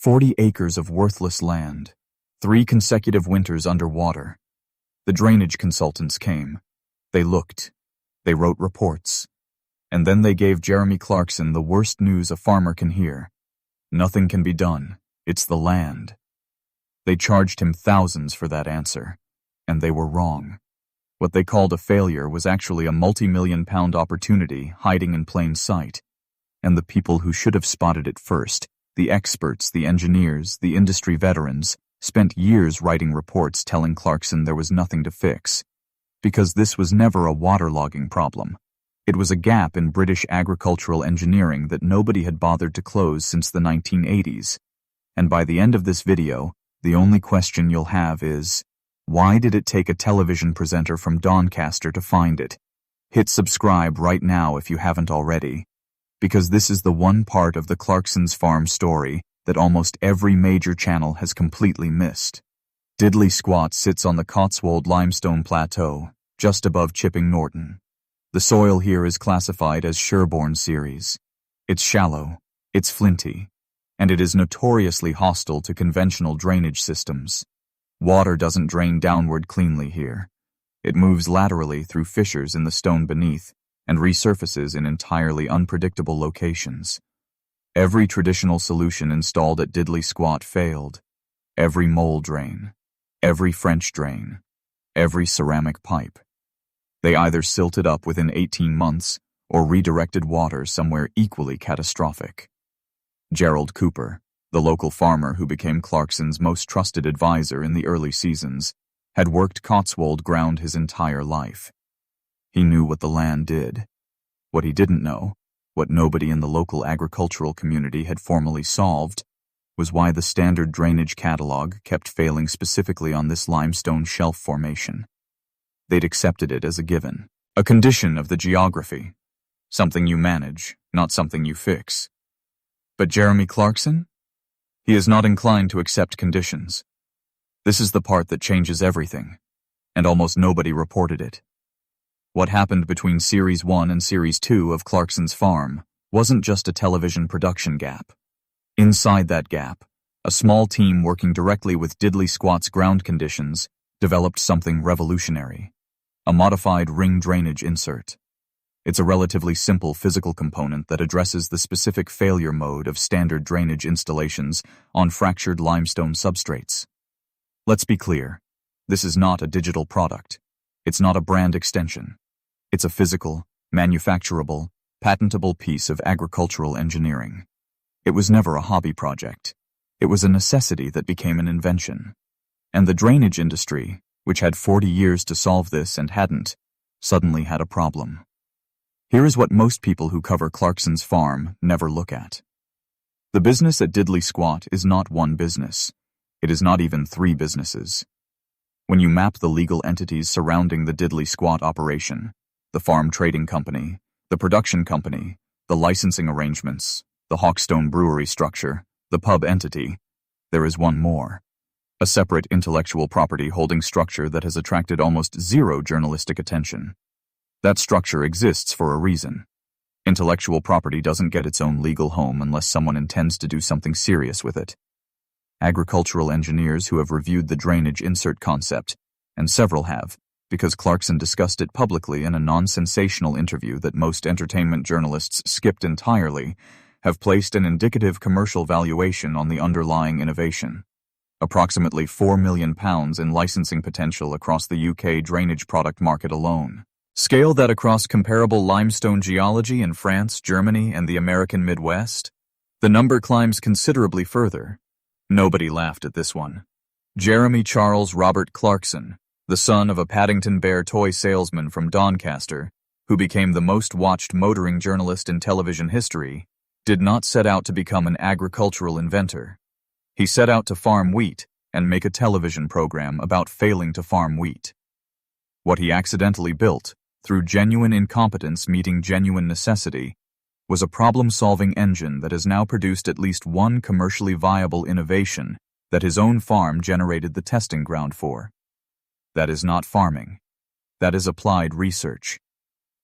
40 acres of worthless land, 3 consecutive winters underwater. The drainage consultants came. They looked. They wrote reports. And then they gave Jeremy Clarkson the worst news a farmer can hear. Nothing can be done. It's the land. They charged him thousands for that answer. And they were wrong. What they called a failure was actually a multi-million-pound opportunity hiding in plain sight. And the people who should have spotted it first, the experts, the engineers, the industry veterans, spent years writing reports telling Clarkson there was nothing to fix. Because this was never a waterlogging problem. It was a gap in British agricultural engineering that nobody had bothered to close since the 1980s. And by the end of this video, the only question you'll have is, why did it take a television presenter from Doncaster to find it? Hit subscribe right now if you haven't already. Because this is the one part of the Clarkson's Farm story that almost every major channel has completely missed. Diddly Squat sits on the Cotswold Limestone Plateau, just above Chipping Norton. The soil here is classified as Sherborne Series. It's shallow, it's flinty, and it is notoriously hostile to conventional drainage systems. Water doesn't drain downward cleanly here. It moves laterally through fissures in the stone beneath and resurfaces in entirely unpredictable locations. Every traditional solution installed at Diddly Squat failed. Every mole drain, every French drain, every ceramic pipe. They either silted up within 18 months or redirected water somewhere equally catastrophic. Gerald Cooper, the local farmer who became Clarkson's most trusted advisor in the early seasons, had worked Cotswold ground his entire life. He knew what the land did. What he didn't know, what nobody in the local agricultural community had formally solved, was why the standard drainage catalog kept failing specifically on this limestone shelf formation. They'd accepted it as a given, a condition of the geography, something you manage, not something you fix. But Jeremy Clarkson? He is not inclined to accept conditions. This is the part that changes everything, and almost nobody reported it. What happened between Series 1 and Series 2 of Clarkson's Farm wasn't just a television production gap. Inside that gap, a small team working directly with Diddly Squat's ground conditions developed something revolutionary. A modified ring drainage insert. It's a relatively simple physical component that addresses the specific failure mode of standard drainage installations on fractured limestone substrates. Let's be clear, this is not a digital product. It's not a brand extension. It's a physical, manufacturable, patentable piece of agricultural engineering. It was never a hobby project. It was a necessity that became an invention. And the drainage industry, which had 40 years to solve this and hadn't, suddenly had a problem. Here is what most people who cover Clarkson's Farm never look at. The business at Diddly Squat is not one business. It is not even 3 businesses. When you map the legal entities surrounding the Diddly Squat operation, the farm trading company, the production company, the licensing arrangements, the Hawkstone Brewery structure, the pub entity, there is one more. A separate intellectual property holding structure that has attracted almost zero journalistic attention. That structure exists for a reason. Intellectual property doesn't get its own legal home unless someone intends to do something serious with it. Agricultural engineers who have reviewed the drainage insert concept, and several have, because Clarkson discussed it publicly in a non-sensational interview that most entertainment journalists skipped entirely, have placed an indicative commercial valuation on the underlying innovation. Approximately £4 million in licensing potential across the UK drainage product market alone. Scale that across comparable limestone geology in France, Germany, and the American Midwest. The number climbs considerably further. Nobody laughed at this one. Jeremy Charles Robert Clarkson, the son of a Paddington Bear toy salesman from Doncaster, who became the most watched motoring journalist in television history, did not set out to become an agricultural inventor. He set out to farm wheat and make a television program about failing to farm wheat. What he accidentally built, through genuine incompetence meeting genuine necessity, was a problem-solving engine that has now produced at least one commercially viable innovation that his own farm generated the testing ground for. That is not farming. That is applied research.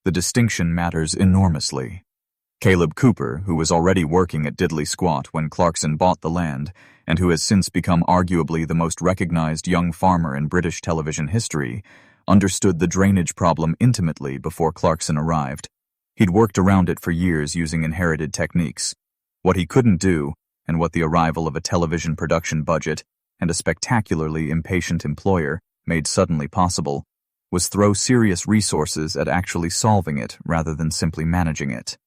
The distinction matters enormously. Kaleb Cooper, who was already working at Diddly Squat when Clarkson bought the land, and who has since become arguably the most recognized young farmer in British television history, understood the drainage problem intimately before Clarkson arrived. He'd worked around it for years using inherited techniques. What he couldn't do, and what the arrival of a television production budget and a spectacularly impatient employer made suddenly possible, was throw serious resources at actually solving it rather than simply managing it.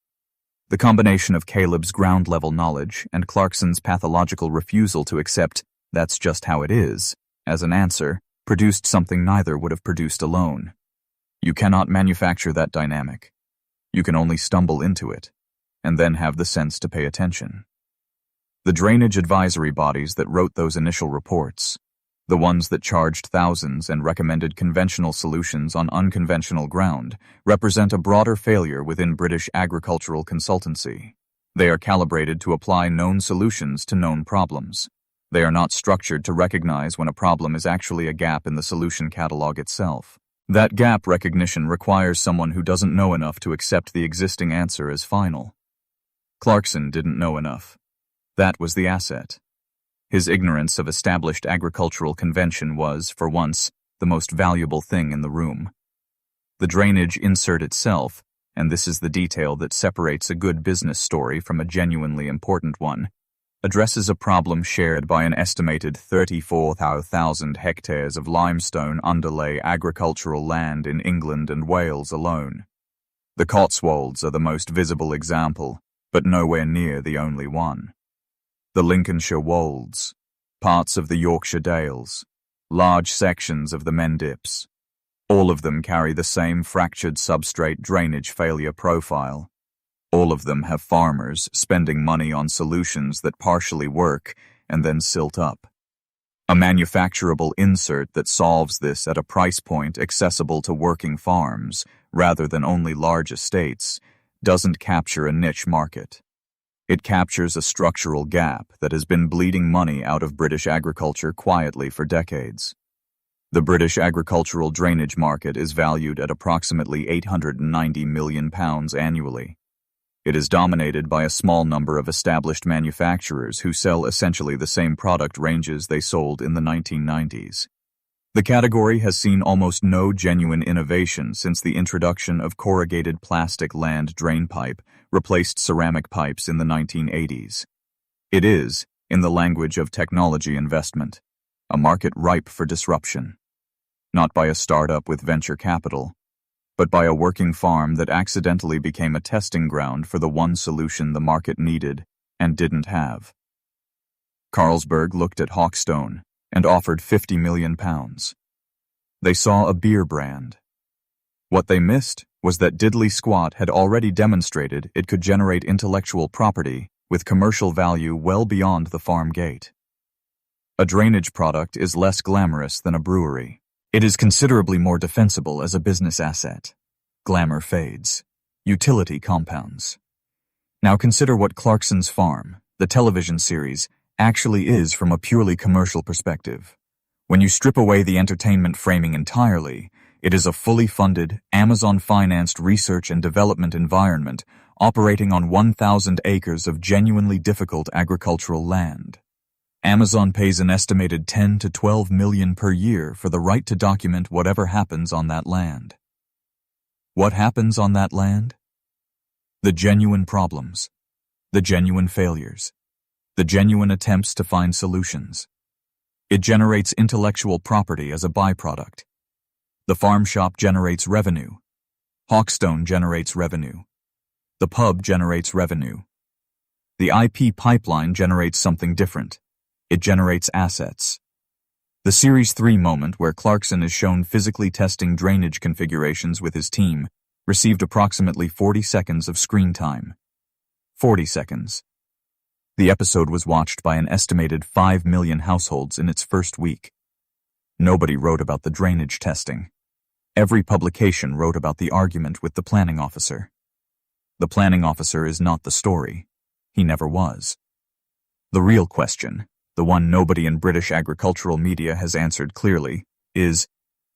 The combination of Kaleb's ground-level knowledge and Clarkson's pathological refusal to accept "that's just how it is" as an answer produced something neither would have produced alone. You cannot manufacture that dynamic. You can only stumble into it, and then have the sense to pay attention. The drainage advisory bodies that wrote those initial reports, the ones that charged thousands and recommended conventional solutions on unconventional ground, represent a broader failure within British agricultural consultancy. They are calibrated to apply known solutions to known problems. They are not structured to recognize when a problem is actually a gap in the solution catalog itself. That gap recognition requires someone who doesn't know enough to accept the existing answer as final. Clarkson didn't know enough. That was the asset. His ignorance of established agricultural convention was, for once, the most valuable thing in the room. The drainage insert itself, and this is the detail that separates a good business story from a genuinely important one, addresses a problem shared by an estimated 34,000 hectares of limestone underlay agricultural land in England and Wales alone. The Cotswolds are the most visible example, but nowhere near the only one. The Lincolnshire Wolds, parts of the Yorkshire Dales, large sections of the Mendips. All of them carry the same fractured substrate drainage failure profile. All of them have farmers spending money on solutions that partially work and then silt up. A manufacturable insert that solves this at a price point accessible to working farms, rather than only large estates, doesn't capture a niche market. It captures a structural gap that has been bleeding money out of British agriculture quietly for decades. The British agricultural drainage market is valued at approximately £890 million annually. It is dominated by a small number of established manufacturers who sell essentially the same product ranges they sold in the 1990s. The category has seen almost no genuine innovation since the introduction of corrugated plastic land drain pipe replaced ceramic pipes in the 1980s. It is, in the language of technology investment, a market ripe for disruption. Not by a startup with venture capital, but by a working farm that accidentally became a testing ground for the one solution the market needed and didn't have. Carlsberg looked at Hawkstone and offered £50 million. They saw a beer brand. What they missed was that Diddly Squat had already demonstrated it could generate intellectual property with commercial value well beyond the farm gate. A drainage product is less glamorous than a brewery. It is considerably more defensible as a business asset. Glamour fades. Utility compounds. Now consider what Clarkson's Farm, the television series, actually is from a purely commercial perspective. When you strip away the entertainment framing entirely, it is a fully funded, Amazon-financed research and development environment operating on 1,000 acres of genuinely difficult agricultural land. Amazon pays an estimated $10 to $12 million per year for the right to document whatever happens on that land. What happens on that land? The genuine problems, the genuine failures, the genuine attempts to find solutions. It generates intellectual property as a byproduct. The farm shop generates revenue. Hawkstone generates revenue. The pub generates revenue. The IP pipeline generates something different. It generates assets. The Series 3 moment where Clarkson is shown physically testing drainage configurations with his team received approximately 40 seconds of screen time. 40 seconds. The episode was watched by an estimated 5 million households in its first week. Nobody wrote about the drainage testing. Every publication wrote about the argument with the planning officer. The planning officer is not the story. He never was. The real question, the one nobody in British agricultural media has answered clearly, is,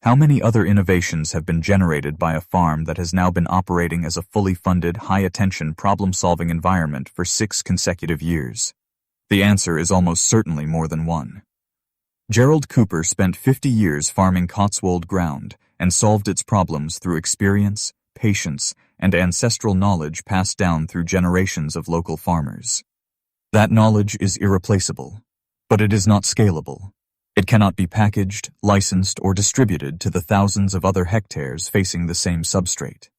How many other innovations have been generated by a farm that has now been operating as a fully funded, high-attention, problem-solving environment for 6 consecutive years? The answer is almost certainly more than one. Gerald Cooper spent 50 years farming Cotswold ground and solved its problems through experience, patience, and ancestral knowledge passed down through generations of local farmers. That knowledge is irreplaceable, but it is not scalable. It cannot be packaged, licensed, or distributed to the thousands of other hectares facing the same substrate.